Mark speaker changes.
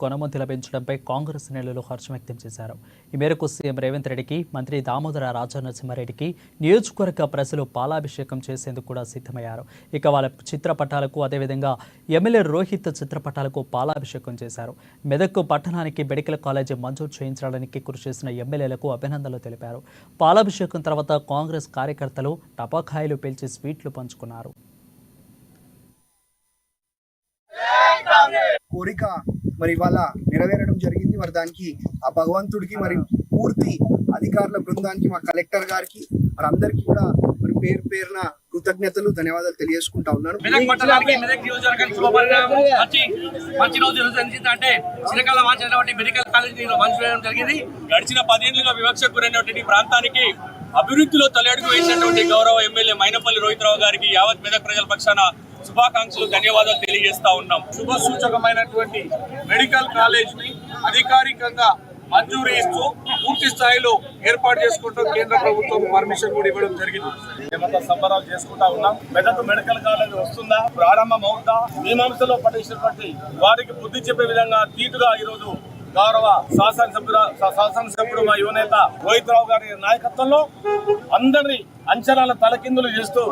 Speaker 1: కొనమొంతుల పెంచడంపై కాంగ్రెస్ నేతలు హర్షం వ్యక్తం చేశారు. ఈ మేరకు సీఎం రేవంత్ రెడ్డికి, మంత్రి దామోదర రాజనరసింహారెడ్డికి నియోజకవర్గ ప్రజలు పాలాభిషేకం చేసేందుకు కూడా సిద్ధమయ్యారు. ఇక వాళ్ళ చిత్రపటాలకు, అదేవిధంగా ఎమ్మెల్యే రోహిత్ చిత్రపటాలకు పాలాభిషేకం చేశారు. మెదక్ పట్టణానికి మెడికల్ కాలేజీ మంజూరు చేయించడానికి కృషి చేసిన ఎమ్మెల్యేలకు అభినందనలు తెలిపారు. పాలాభిషేకం తర్వాత కాంగ్రెస్ కార్యకర్తలు టపాకాయలు పేల్చి స్వీట్లు పంచుకున్నారు.
Speaker 2: కోరిక మరి ఇవాళ నెరవేరడం జరిగింది. మరి దానికి ఆ భగవంతుడికి, మరి పూర్తి అధికారుల బృందానికి, మా కలెక్టర్ గారికి, మరి అందరికీ కూడా మరి పేరు పేరున కృతజ్ఞతలు, ధన్యవాదాలు తెలియజేసుకుంటా ఉన్నాను.
Speaker 3: మెడికల్ కాలేజ్ జరిగింది. గడిచిన 10 ఏళ్లుగా వివక్షకు గురైనటువంటి ప్రాంతానికి అభివృద్ధిలో తొలడుగు వేసినటువంటి గౌరవ ఎమ్మెల్యే మైనపల్లి రోహితరావు గారికి యావత్ మెదక్ ప్రజల పక్షాన శుభాకాంక్షలు, ధన్యవాదాలు తెలియజేస్తా ఉన్నాం. శుభ సూచకమైనటువంటి మెడికల్ కాలేజ్ ని అధికారికంగా మంజూరు ఇస్తూ పూర్తి స్థాయిలో ఏర్పాటు చేసుకుంటూ కేంద్ర ప్రభుత్వం పర్మిషన్ కూడా ఇవ్వడం జరిగింది. మేమంతా సంబరాలు చేసుకుంటా ఉన్నాం. మెదక్ మెడికల్ కాలేజ్ వస్తుందా, ప్రారంభం అవుతుందా, మీమాంసలో పట్టించినటువంటి వారికి బుద్ధి చెప్పే విధంగా తీటుగా ఈరోజు గౌరవ శాసనసభ్యుడు మా యువనేత రోహితరావు గారి నాయకత్వంలో అందరినీ అంచనాల తలకిందులు చేస్తూ